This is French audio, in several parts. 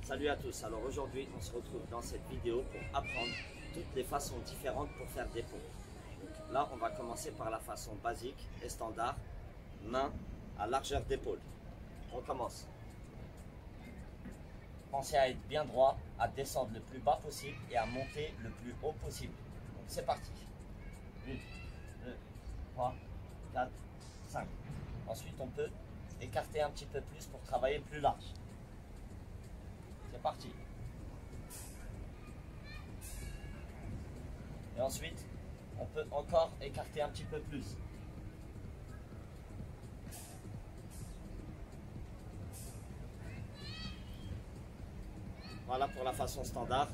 Salut à tous, alors aujourd'hui on se retrouve dans cette vidéo pour apprendre toutes les façons différentes pour faire des pompes. Donc là on va commencer par la façon basique et standard, main à largeur d'épaule. On commence. Pensez à être bien droit, à descendre le plus bas possible et à monter le plus haut possible. Donc c'est parti. 1, 2, 3, 4, 5. Ensuite on peut écarter un petit peu plus pour travailler plus large. C'est parti. Et ensuite, on peut encore écarter un petit peu plus. Voilà pour la façon standard.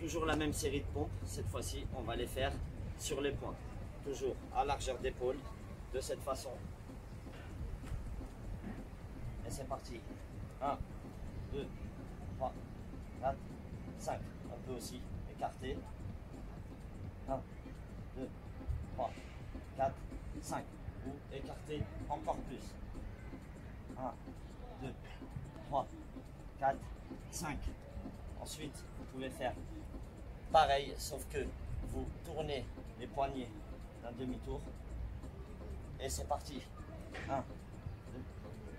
Toujours la même série de pompes. Cette fois-ci, on va les faire sur les points. Toujours à largeur d'épaule, de cette façon. Et c'est parti. 1, 2, 3, 4, 5. On peut aussi écarter. 1, 2, 3, 4, 5. Ou écarter encore plus. 1, 2, 3, 4, 5. Ensuite, vous pouvez faire pareil, sauf que vous tournez les poignets d'un demi-tour. Et c'est parti. 1, 2,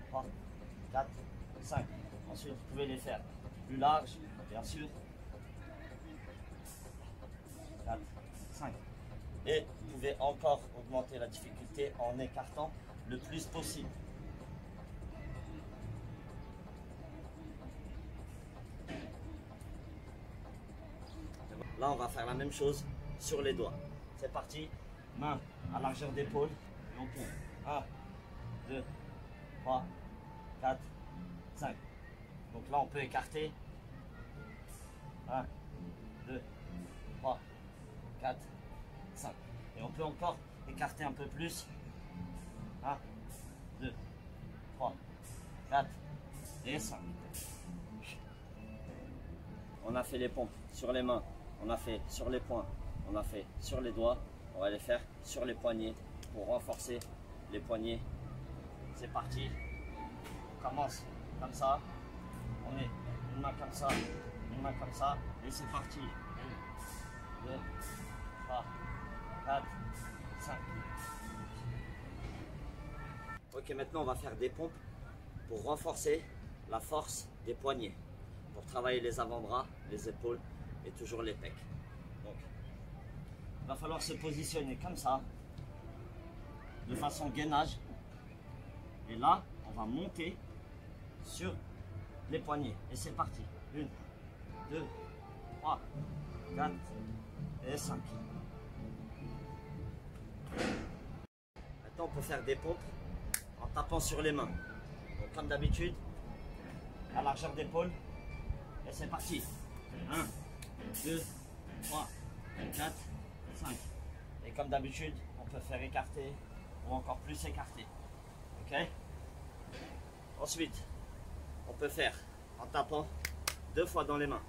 3, 4, 5. Ensuite, vous pouvez les faire plus larges, bien sûr. 4, 5. Et vous pouvez encore augmenter la difficulté en écartant le plus possible. Là, on va faire la même chose sur les doigts. C'est parti. Main à largeur d'épaule. Et on tourne. 1, 2, 3, 4, 5. Donc là, on peut écarter. 1, 2, 3, 4, 5. Et on peut encore écarter un peu plus. 1, 2, 3, 4 et 5. On a fait les pompes sur les mains, on a fait sur les poings, on a fait sur les doigts. On va les faire sur les poignets pour renforcer les poignets. C'est parti. On commence comme ça. On met une main comme ça, une main comme ça. Et c'est parti. 1, 2, 3, 4, 5. Ok, maintenant on va faire des pompes pour renforcer la force des poignets. Pour travailler les avant-bras, les épaules et toujours les pecs. Donc, il va falloir se positionner comme ça, de façon gainage. Et là, on va monter sur les poignets. Et c'est parti. 1, 2, 3, 4 et 5. Maintenant, on peut faire des pompes en tapant sur les mains. Donc, comme d'habitude, à largeur d'épaule. Et c'est parti. 1, 2, 3, 4, 5. Et comme d'habitude, on peut faire écarter ou encore plus écarter. Ok? Ensuite, on peut faire en tapant 2 fois dans les mains.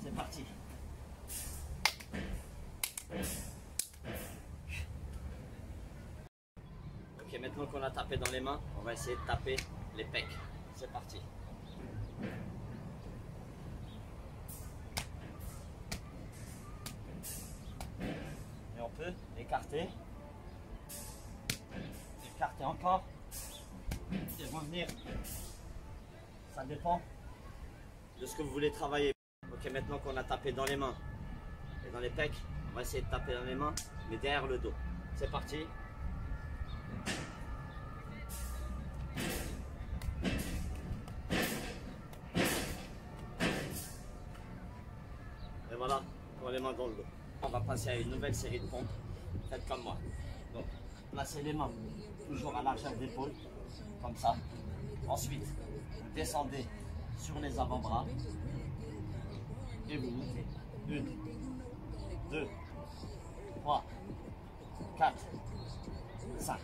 C'est parti. Ok, maintenant qu'on a tapé dans les mains, on va essayer de taper les pecs. C'est parti. Et on peut écarter. Écarter encore. Et revenir. Ça dépend de ce que vous voulez travailler. Ok, maintenant qu'on a tapé dans les mains et dans les pecs, on va essayer de taper dans les mains, mais derrière le dos. C'est parti. Et voilà, pour les mains dans le dos. On va passer à une nouvelle série de pompes. Faites comme moi. Donc, placez les mains toujours à largeur d'épaule, comme ça. Ensuite, vous descendez sur les avant-bras et vous montez. 1, 2, 3, 4, 5.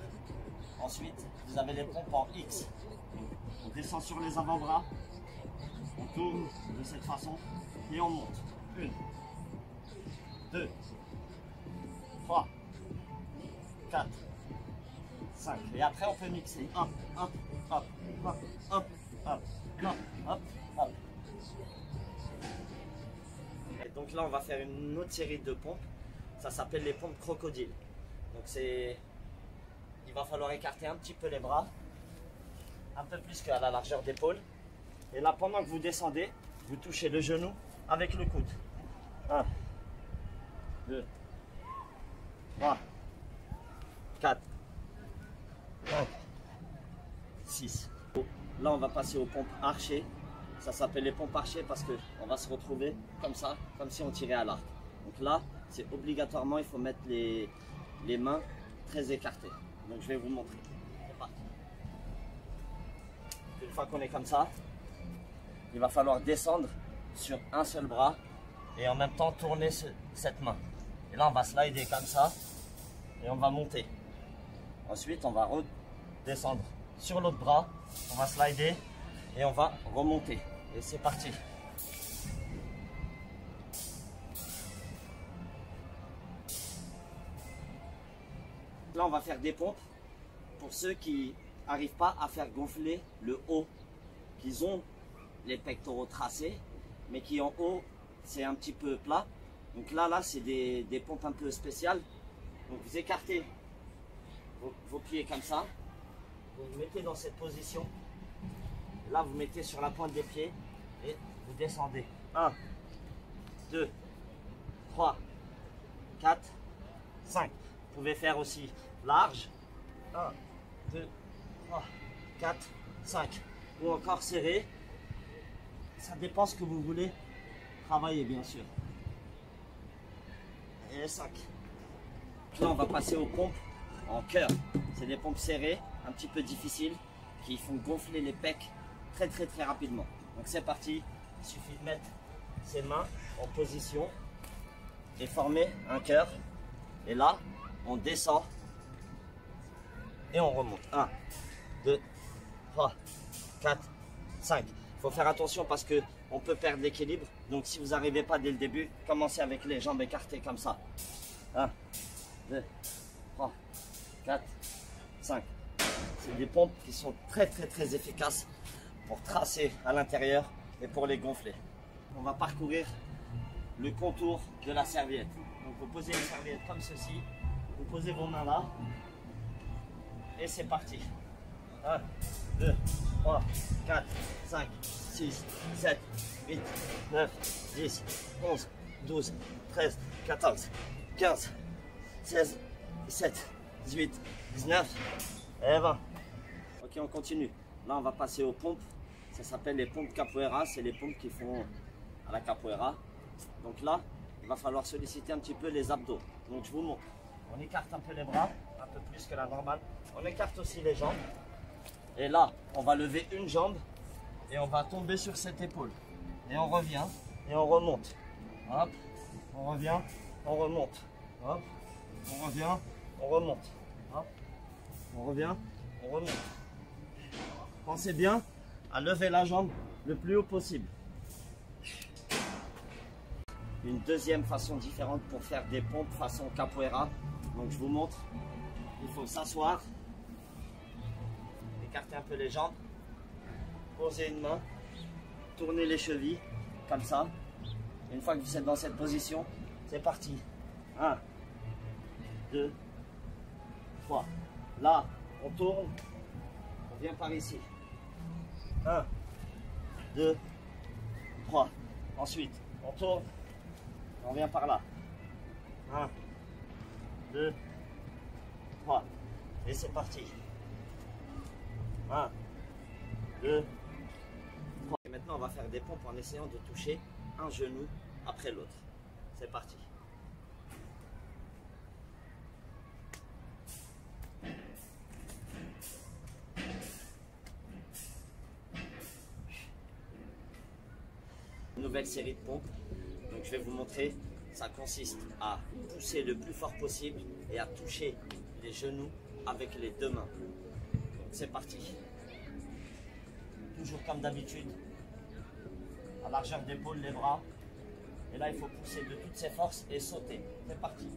Ensuite, vous avez les pompes en X. On descend sur les avant-bras, on tourne de cette façon et on monte. 1, 2, 3, 4, 5. Et après, on peut mixer. Hop, hop, hop, hop, hop, hop, hop, hop, hop. là, on va faire une autre série de pompes. Ça s'appelle les pompes crocodiles. Donc il va falloir écarter un petit peu les bras, un peu plus qu'à la largeur d'épaule. Et là, pendant que vous descendez, vous touchez le genou avec le coude. 1, 2, 3, 4, 5, 6. Là, on va passer aux pompes archées. Ça s'appelle les pompes archées parce qu'on va se retrouver comme ça, comme si on tirait à l'arc. Donc là, c'est obligatoirement, il faut mettre les mains très écartées. Donc je vais vous montrer. C'est parti. Une fois qu'on est comme ça, il va falloir descendre sur un seul bras et en même temps tourner cette main. Et là, on va slider comme ça et on va monter. Ensuite, on va redescendre sur l'autre bras, on va slider et on va remonter. Et c'est parti. Là, on va faire des pompes pour ceux qui n'arrivent pas à faire gonfler le haut, qu'ils ont les pectoraux tracés, mais qui en haut, c'est un petit peu plat. Donc là c'est des pompes un peu spéciales. Donc vous écartez vos pieds comme ça, vous vous mettez dans cette position. Là, vous mettez sur la pointe des pieds et vous descendez. 1, 2, 3, 4, 5. Vous pouvez faire aussi large. 1, 2, 3, 4, 5. Ou encore serré. Ça dépend ce que vous voulez travailler, bien sûr. Et 5. Là, on va passer aux pompes en cœur. C'est des pompes serrées, un petit peu difficiles, qui font gonfler les pecs très rapidement. Donc c'est parti. Il suffit de mettre ses mains en position et former un cœur. Et là, on descend et on remonte. 1, 2, 3, 4, 5. Il faut faire attention parce que on peut perdre l'équilibre. Donc si vous n'arrivez pas dès le début, commencez avec les jambes écartées comme ça. 1, 2, 3, 4, 5. C'est des pompes qui sont très efficaces pour tracer à l'intérieur et pour les gonfler. On va parcourir le contour de la serviette. Donc vous posez une serviette comme ceci, vous posez vos mains là et c'est parti. 1, 2, 3, 4, 5, 6, 7, 8, 9, 10, 11, 12, 13, 14, 15, 16, 17, 18, 19 et 20. Ok, on continue. Là, on va passer aux pompes. Ça s'appelle les pompes capoeira. C'est les pompes qui font à la capoeira. Donc là, il va falloir solliciter un petit peu les abdos. Donc je vous montre. On écarte un peu les bras, un peu plus que la normale. On écarte aussi les jambes. Et là, on va lever une jambe et on va tomber sur cette épaule. Et on revient et on remonte. Hop, on revient, on remonte. Hop, on revient, on remonte. Hop, on revient, on remonte. Pensez bien à lever la jambe le plus haut possible. Une deuxième façon différente pour faire des pompes façon capoeira. Donc je vous montre. Il faut s'asseoir, écarter un peu les jambes, poser une main, tourner les chevilles comme ça. Une fois que vous êtes dans cette position, c'est parti. 1, 2, 3. Là, on tourne, on vient par ici. 1, 2, 3. Ensuite, on tourne, on vient par là. 1, 2, 3. Et c'est parti. 1, 2, 3. Et maintenant, on va faire des pompes en essayant de toucher un genou après l'autre. C'est parti. Nouvelle série de pompes. Donc je vais vous montrer. Ça consiste à pousser le plus fort possible et à toucher les genoux avec les deux mains. Donc c'est parti. Toujours comme d'habitude. À largeur d'épaule, les bras. Et là, il faut pousser de toutes ses forces et sauter. C'est parti.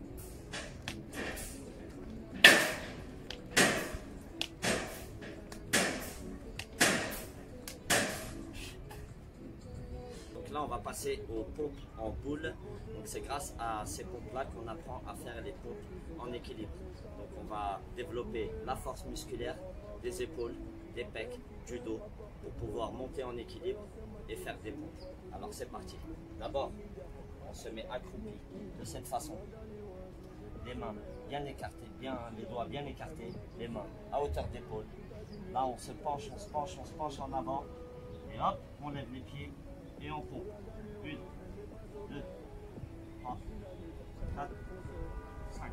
Donc Donc là, on va passer aux pompes en boule. Donc c'est grâce à ces pompes-là qu'on apprend à faire les pompes en équilibre. Donc on va développer la force musculaire des épaules, des pecs, du dos pour pouvoir monter en équilibre et faire des pompes. Alors c'est parti. D'abord, on se met accroupi de cette façon. Les mains bien écartées, les doigts bien écartés, les mains à hauteur d'épaule. Là, on se penche, on se penche, on se penche en avant. Et hop, on lève les pieds et on pompe. 1, 2, 3, 4, 5.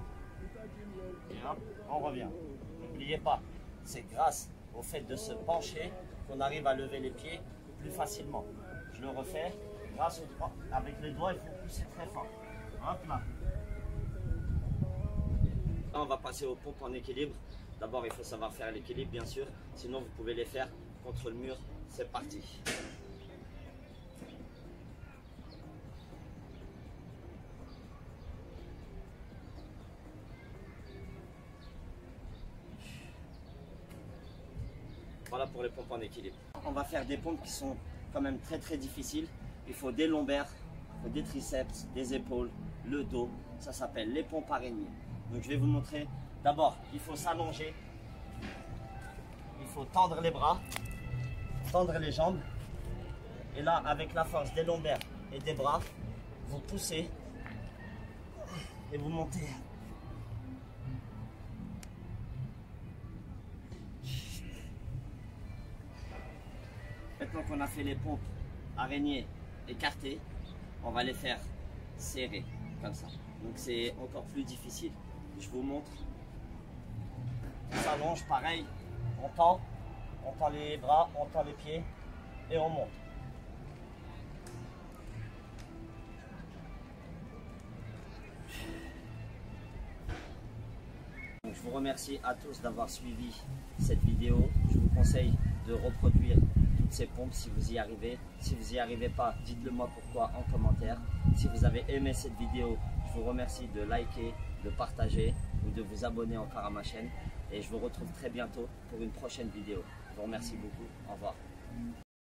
Et hop, on revient. N'oubliez pas, c'est grâce au fait de se pencher qu'on arrive à lever les pieds plus facilement. Je le refais. Grâce au doigt, avec les doigts, il faut pousser très fort. Hop là. Là, on va passer aux pompes en équilibre. D'abord, il faut savoir faire l'équilibre, bien sûr. Sinon, vous pouvez les faire contre le mur. C'est parti. Voilà pour les pompes en équilibre. On va faire des pompes qui sont quand même très difficiles. Il faut des lombaires, il faut des triceps, des épaules, le dos. Ça s'appelle les pompes araignées. Donc je vais vous montrer. D'abord, il faut s'allonger. Il faut tendre les bras, tendre les jambes. Et là, avec la force des lombaires et des bras, vous poussez et vous montez. Maintenant qu'on a fait les pompes araignées écartées, on va les faire serrer comme ça. Donc c'est encore plus difficile. Je vous montre. On s'allonge pareil, on tend les bras, on tend les pieds et on monte. Donc, je vous remercie à tous d'avoir suivi cette vidéo. Je vous conseille de reproduire toutes ces pompes si vous y arrivez. Si vous n'y arrivez pas, dites-le moi pourquoi en commentaire. Si vous avez aimé cette vidéo, je vous remercie de liker, de partager ou de vous abonner encore à ma chaîne. Et je vous retrouve très bientôt pour une prochaine vidéo. Je vous remercie beaucoup. Au revoir.